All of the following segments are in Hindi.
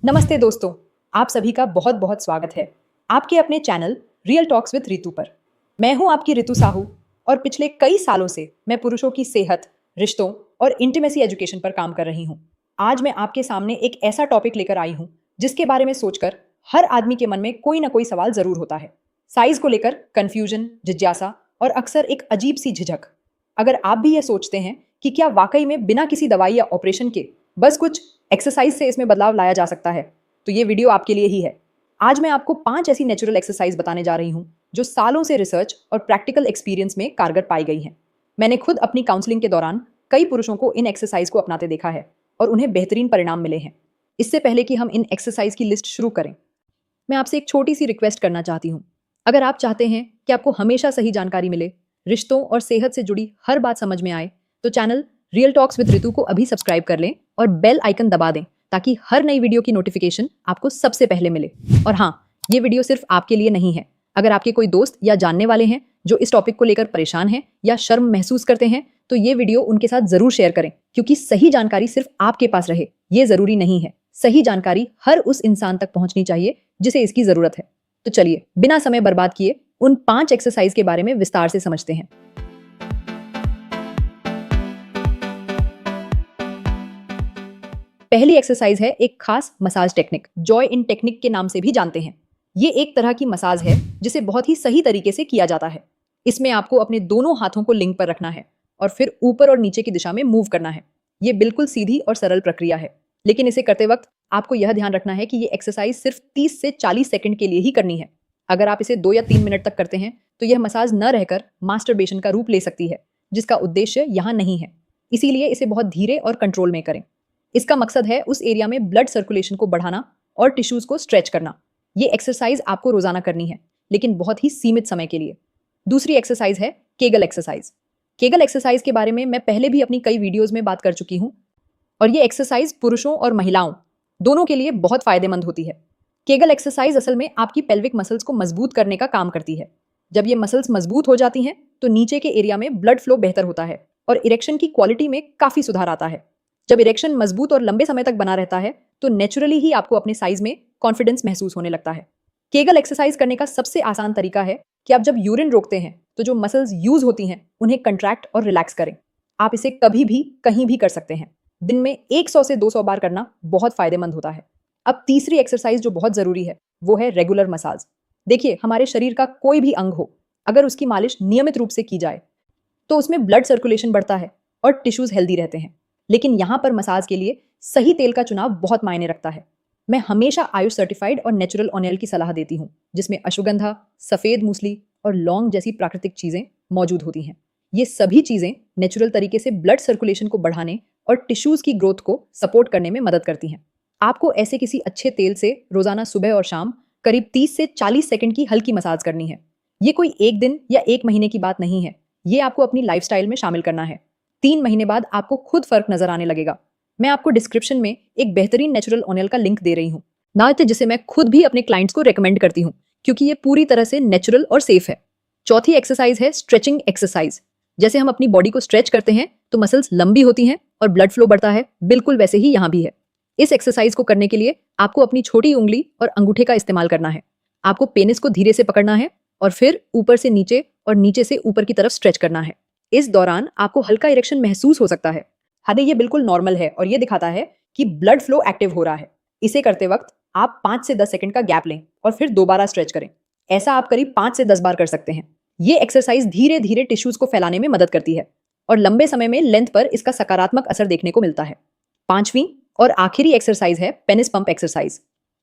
नमस्ते दोस्तों, आप सभी का बहुत बहुत स्वागत है आपके अपने channel real talks with Ritu पर। मैं हूं आपकी रितु साहू और पिछले कई सालों से मैं पुरुषों की सेहत, रिश्तों और इंटीमेसी एजुकेशन पर काम कर रही हूं। आज मैं आपके सामने एक ऐसा टॉपिक लेकर आई हूं जिसके बारे में सोचकर हर आदमी के मन में कोई ना कोई सवाल जरूर होता है। साइज को लेकर कंफ्यूजन, जिज्ञासा और अक्सर एक अजीब सी झिझक। अगर आप भी ये सोचते हैं कि क्या वाकई में बिना किसी दवाई या ऑपरेशन के बस कुछ एक्सरसाइज से इसमें बदलाव लाया जा सकता है, तो ये वीडियो आपके लिए ही है। आज मैं आपको 5 ऐसी नेचुरल एक्सरसाइज बताने जा रही हूँ जो सालों से रिसर्च और प्रैक्टिकल एक्सपीरियंस में कारगर पाई गई हैं। मैंने खुद अपनी काउंसलिंग के दौरान कई पुरुषों को इन एक्सरसाइज को अपनाते देखा है और उन्हें बेहतरीन परिणाम मिले हैं। इससे पहले कि हम इन एक्सरसाइज की लिस्ट शुरू करें, मैं आपसे एक छोटी सी रिक्वेस्ट करना चाहती हूँ। अगर आप चाहते हैं कि आपको हमेशा सही जानकारी मिले, रिश्तों और सेहत से जुड़ी हर बात समझ में आए, तो channel real talks with Ritu को अभी सब्सक्राइब कर लें और बेल आइकन दबा दें ताकि हर नई वीडियो की नोटिफिकेशन आपको सबसे पहले मिले। और हाँ, ये वीडियो सिर्फ आपके लिए नहीं है। अगर आपके कोई दोस्त या जानने वाले हैं जो इस टॉपिक को लेकर परेशान हैं या शर्म महसूस करते हैं, तो ये वीडियो उनके साथ जरूर शेयर करें, क्योंकि सही जानकारी सिर्फ आपके पास रहे ये जरूरी नहीं है। सही जानकारी हर उस इंसान तक पहुंचनी चाहिए जिसे इसकी जरूरत है। तो चलिए बिना समय बर्बाद किए उन 5 एक्सरसाइज के बारे में विस्तार से समझते हैं। पहली एक्सरसाइज है एक खास massage technique, joy in technique के नाम से भी जानते हैं। ये एक तरह की मसाज है जिसे बहुत ही सही तरीके से किया जाता है। इसमें आपको अपने दोनों हाथों को लिंग पर रखना है और फिर ऊपर और नीचे की दिशा में मूव करना है। ये बिल्कुल सीधी और सरल प्रक्रिया है, लेकिन इसे करते वक्त आपको यह ध्यान रखना है कि ये एक्सरसाइज सिर्फ 30 से 40 सेकंड के लिए ही करनी है। अगर आप इसे 2 या 3 मिनट तक करते हैं तो यह मसाज न रहकर मास्टरबेशन का रूप ले सकती है, जिसका उद्देश्य यहाँ नहीं है। इसीलिए इसे बहुत धीरे और कंट्रोल में करें। इसका मकसद है उस एरिया में ब्लड सर्कुलेशन को बढ़ाना और टिश्यूज को स्ट्रेच करना। ये एक्सरसाइज आपको रोजाना करनी है, लेकिन बहुत ही सीमित समय के लिए। दूसरी एक्सरसाइज है केगल एक्सरसाइज। केगल एक्सरसाइज के बारे में मैं पहले भी अपनी कई वीडियोस में बात कर चुकी हूँ और ये एक्सरसाइज पुरुषों और महिलाओं दोनों के लिए बहुत फायदेमंद होती है। केगल एक्सरसाइज असल में आपकी पेल्विक मसल्स को मजबूत करने का काम करती है। जब ये मसल्स मजबूत हो जाती हैं तो नीचे के एरिया में ब्लड फ्लो बेहतर होता है और इरेक्शन की क्वालिटी में काफी सुधार आता है। जब इरेक्शन मजबूत और लंबे समय तक बना रहता है तो नेचुरली ही आपको अपने साइज में कॉन्फिडेंस महसूस होने लगता है। केगल एक्सरसाइज करने का सबसे आसान तरीका है कि आप जब यूरिन रोकते हैं तो जो मसल्स यूज होती हैं उन्हें कंट्रैक्ट और रिलैक्स करें। आप इसे कभी भी कहीं भी कर सकते हैं। दिन में 100 से 200 बार करना बहुत फायदेमंद होता है। अब तीसरी एक्सरसाइज जो बहुत जरूरी है वो है रेगुलर मसाज। देखिए, हमारे शरीर का कोई भी अंग हो, अगर उसकी मालिश नियमित रूप से की जाए तो उसमें ब्लड सर्कुलेशन बढ़ता है और टिश्यूज हेल्दी रहते हैं। लेकिन यहाँ पर मसाज के लिए सही तेल का चुनाव बहुत मायने रखता है। मैं हमेशा आयुष सर्टिफाइड और नेचुरल ऑयल की सलाह देती हूँ, जिसमें अश्वगंधा, सफेद मूसली और लौंग जैसी प्राकृतिक चीजें मौजूद होती हैं। ये सभी चीजें नेचुरल तरीके से ब्लड सर्कुलेशन को बढ़ाने और टिश्यूज की ग्रोथ को सपोर्ट करने में मदद करती हैं। आपको ऐसे किसी अच्छे तेल से रोजाना सुबह और शाम करीब 30 से 40 सेकंड की हल्की मसाज करनी है। ये कोई एक दिन या एक महीने की बात नहीं है, ये आपको अपनी लाइफस्टाइल में शामिल करना है। 3 महीने बाद आपको खुद फर्क नजर आने लगेगा। मैं आपको डिस्क्रिप्शन में एक बेहतरीन नेचुरल ऑयल का लिंक दे रही हूँ, नाते जिसे मैं खुद भी अपने क्लाइंट्स को रेकमेंड करती हूँ, क्योंकि ये पूरी तरह से नेचुरल और सेफ है। चौथी एक्सरसाइज है स्ट्रेचिंग एक्सरसाइज। जैसे हम अपनी बॉडी को स्ट्रेच करते हैं तो मसल्स लंबी होती हैं और ब्लड फ्लो बढ़ता है, बिल्कुल वैसे ही यहाँ भी है। इस एक्सरसाइज को करने के लिए आपको अपनी छोटी उंगली और अंगूठे का इस्तेमाल करना है। आपको पेनिस को धीरे से पकड़ना है और फिर ऊपर से नीचे और नीचे से ऊपर की तरफ स्ट्रेच करना है। इस दौरान आपको हल्का इरेक्शन महसूस हो सकता है। हालांकि ये बिल्कुल नॉर्मल है और ये दिखाता है कि ब्लड फ्लो एक्टिव हो रहा है। इसे करते वक्त आप 5 से 10 सेकंड का गैप लें और फिर दोबारा स्ट्रेच करें। ऐसा आप करीब 5 से 10 बार कर सकते हैं। ये एक्सरसाइज धीरे धीरे टिश्यूज को फैलाने में मदद करती है और लंबे समय में लेंथ पर इसका सकारात्मक असर देखने को मिलता है। 5वीं और आखिरी एक्सरसाइज है पेनिस पंप एक्सरसाइज।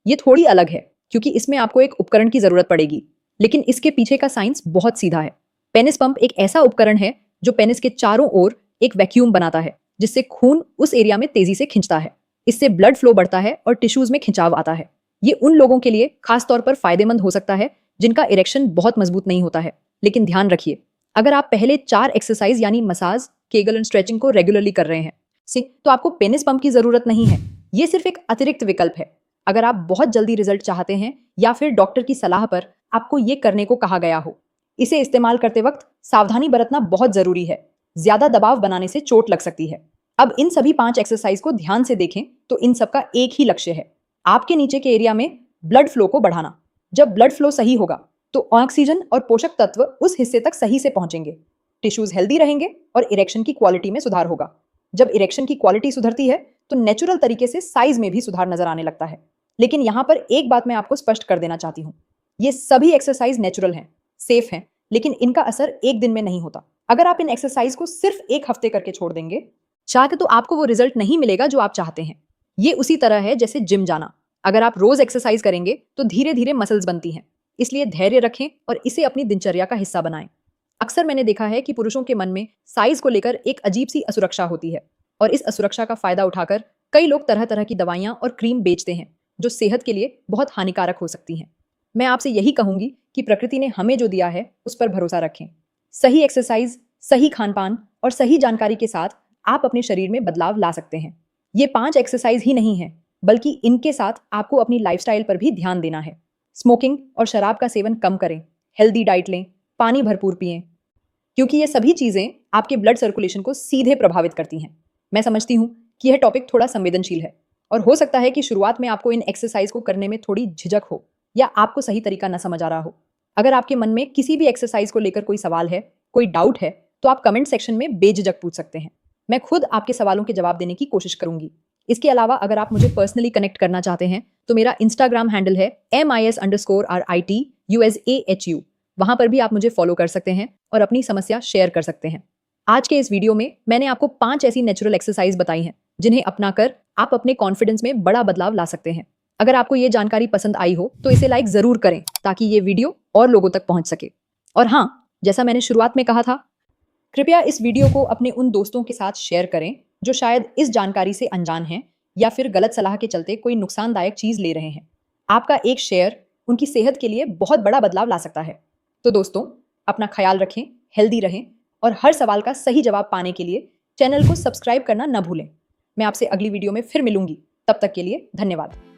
ये थोड़ी अलग है क्योंकि इसमें आपको एक उपकरण की जरूरत पड़ेगी, लेकिन इसके पीछे का साइंस बहुत सीधा है। पेनिस पंप एक ऐसा उपकरण है जो पेनिस के चारों ओर एक वैक्यूम बनाता है, जिससे खून उस एरिया में तेजी से खिंचता है। इससे ब्लड फ्लो बढ़ता है और टिश्यूज में खिंचाव आता है। ये उन लोगों के लिए खास तौर पर फायदेमंद हो सकता है जिनका इरेक्शन बहुत मजबूत नहीं होता है। लेकिन ध्यान रखिए, अगर आप पहले 4 एक्सरसाइज यानी मसाज, केगल एंड स्ट्रेचिंग को रेगुलरली कर रहे हैं तो आपको पेनिस पंप की जरूरत नहीं है। ये सिर्फ एक अतिरिक्त विकल्प है अगर आप बहुत जल्दी रिजल्ट चाहते हैं या फिर डॉक्टर की सलाह पर आपको ये करने को कहा गया हो। इसे इस्तेमाल करते वक्त सावधानी बरतना बहुत जरूरी है। ज्यादा दबाव बनाने से चोट लग सकती है। अब इन सभी 5 एक्सरसाइज को ध्यान से देखें तो इन सबका एक ही लक्ष्य है, आपके नीचे के एरिया में ब्लड फ्लो को बढ़ाना। जब ब्लड फ्लो सही होगा तो ऑक्सीजन और पोषक तत्व उस हिस्से तक सही से पहुंचेंगे, टिश्यूज हेल्दी रहेंगे और इरेक्शन की क्वालिटी में सुधार होगा। जब इरेक्शन की क्वालिटी सुधरती है तो नेचुरल तरीके से साइज में भी सुधार नजर आने लगता है। लेकिन यहाँ पर एक बात मैं आपको स्पष्ट कर देना चाहती हूँ, ये सभी एक्सरसाइज नेचुरल हैं, सेफ हैं, लेकिन इनका असर एक दिन में नहीं होता। अगर आप इन एक्सरसाइज को सिर्फ एक हफ्ते करके छोड़ देंगे चाहते तो आपको वो रिजल्ट नहीं मिलेगा जो आप चाहते हैं। ये उसी तरह है जैसे जिम जाना। अगर आप रोज एक्सरसाइज करेंगे तो धीरे धीरे मसल्स बनती हैं। इसलिए धैर्य रखें और इसे अपनी दिनचर्या का हिस्सा बनाएं। अक्सर मैंने देखा है कि पुरुषों के मन में साइज को लेकर एक अजीब सी असुरक्षा होती है और इस असुरक्षा का फायदा उठाकर कई लोग तरह तरह की दवाइयां और क्रीम बेचते हैं जो सेहत के लिए बहुत हानिकारक हो सकती हैं। मैं आपसे यही कहूंगी कि प्रकृति ने हमें जो दिया है उस पर भरोसा रखें। सही एक्सरसाइज, सही खान पान और सही जानकारी के साथ आप अपने शरीर में बदलाव ला सकते हैं। ये 5 एक्सरसाइज ही नहीं है, बल्कि इनके साथ आपको अपनी लाइफस्टाइल पर भी ध्यान देना है। स्मोकिंग और शराब का सेवन कम करें, हेल्दी डाइट लें, पानी भरपूर पिएं, क्योंकि ये सभी चीजें आपके ब्लड सर्कुलेशन को सीधे प्रभावित करती हैं। मैं समझती हूँ कि यह टॉपिक थोड़ा संवेदनशील है और हो सकता है कि शुरुआत में आपको इन एक्सरसाइज को करने में थोड़ी झिझक हो या आपको सही तरीका न समझ आ रहा हो। अगर आपके मन में किसी भी एक्सरसाइज को लेकर कोई सवाल है, कोई डाउट है, तो आप कमेंट सेक्शन में बेझिझक पूछ सकते हैं। मैं खुद आपके सवालों के जवाब देने की कोशिश करूंगी। इसके अलावा अगर आप मुझे पर्सनली कनेक्ट करना चाहते हैं तो मेरा इंस्टाग्राम हैंडल है MIS_RITUSAHU। वहां पर भी आप मुझे फॉलो कर सकते हैं और अपनी समस्या शेयर कर सकते हैं। आज के इस वीडियो में मैंने आपको 5 ऐसी नेचुरल एक्सरसाइज बताई हैं जिन्हें अपनाकर आप अपने कॉन्फिडेंस में बड़ा बदलाव ला सकते हैं। अगर आपको ये जानकारी पसंद आई हो तो इसे लाइक जरूर करें ताकि ये वीडियो और लोगों तक पहुंच सके। और हाँ, जैसा मैंने शुरुआत में कहा था, कृपया इस वीडियो को अपने उन दोस्तों के साथ शेयर करें जो शायद इस जानकारी से अनजान हैं या फिर गलत सलाह के चलते कोई नुकसानदायक चीज ले रहे हैं। आपका एक शेयर उनकी सेहत के लिए बहुत बड़ा बदलाव ला सकता है। तो दोस्तों, अपना ख्याल रखें, हेल्दी रहें और हर सवाल का सही जवाब पाने के लिए चैनल को सब्सक्राइब करना न भूलें। मैं आपसे अगली वीडियो में फिर मिलूंगी। तब तक के लिए धन्यवाद।